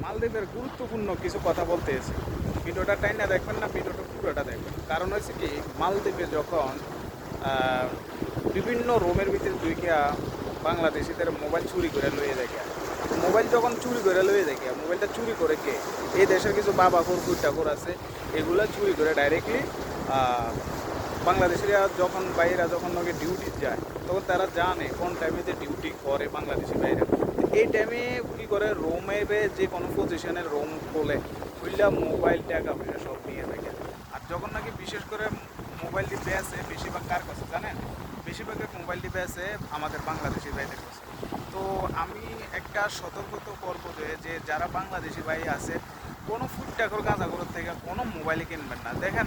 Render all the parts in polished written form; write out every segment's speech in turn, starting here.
মালদ্বীপের গুরুত্বপূর্ণ কিছু কথা বলতে এসে ভিডিওটা টাইনা দেখবেন না, ভিডিওটা পুরোটা দেখবেন। কারণ হয়েছে কি, মালদ্বীপে যখন আহ, বিভিন্ন রোমের ভিতরে দুইটা বাংলাদেশিদের মোবাইল চুরি করে লয়ে যায়, মোবাইল যখন চুরি করে লয়ে যায়, মোবাইলটা চুরি করে কে? এই দেশের কিছু বাবা কুকুর ঠাকুর আছে, এগুলা চুরি করে ডাইরেক্টলি বাংলাদেশিরা যখন বাইরা যখন নাকি ডিউটি যায়, তখন তারা জানে কোন টাইমে যে ডিউটি করে বাংলাদেশি বাইরে। এই টাইমে কী করে, রোমে যে কোনো পজিশনের রোম খোলে, খুললে মোবাইল টাকা পয়সা সব নিয়ে থাকে। আর যখন নাকি বিশেষ করে মোবাইলটি বেছে, বেশিরভাগ কার কাছে জানেন? বেশিরভাগের মোবাইলটি বেছে আমাদের বাংলাদেশি ভাইদের কাছে। তো আমি একটা সতর্কতা করবো যে যারা বাংলাদেশি ভাই আছে, কোনো ফুড টাকর গাঁজাগরের থেকে কোনো মোবাইলই কিনবেন না। দেখেন,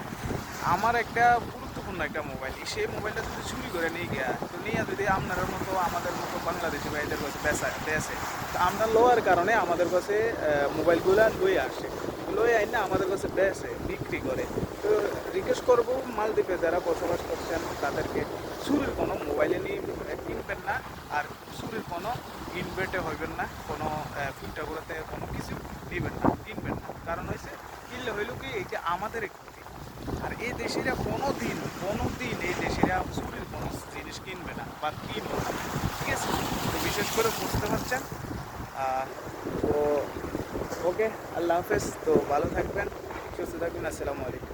আমার একটা গুরুত্বপূর্ণ একটা মোবাইল, সেই মোবাইলটা যদি চুরি করে নিয়ে গিয়া, তো নিয়ে যদি আপনার মতো আমাদের মতো বাংলাদেশি ভাইদের কাছে বেছে, তো আমরা লোয়ার কারণে আমাদের কাছে মোবাইলগুলো লয়ে আসে, লয়ে আইন না আমাদের কাছে বেছে বিক্রি করে। তো রিকোয়েস্ট করবো, মালদ্বীপে যারা বসবাস করছেন তাদেরকে চুরির কোনো মোবাইলে নিয়ে কিনবেন না, আর চুরির কোনো ইনভেটে হইবেন না, কোনো ফিল্টারগুলোতে কোনো কিছু নেবেন না, কিনবেন না। কারণ হয়েছে, কিনলে হইল কি, এইটা আমাদের ক্ষতি। আর এই দেশিরা কোনো দিন এই দেশিরা চুরির কোনো জিনিস কিনবে না বা কিনবে না, ঠিক আছে? তো বিশেষ করে বুঝতে পারছেন। তো ওকে, আল্লাহ হাফেজ। তো ভালো থাকবেন, সুস্থ থাকবেন। আসসালামু আলাইকুম।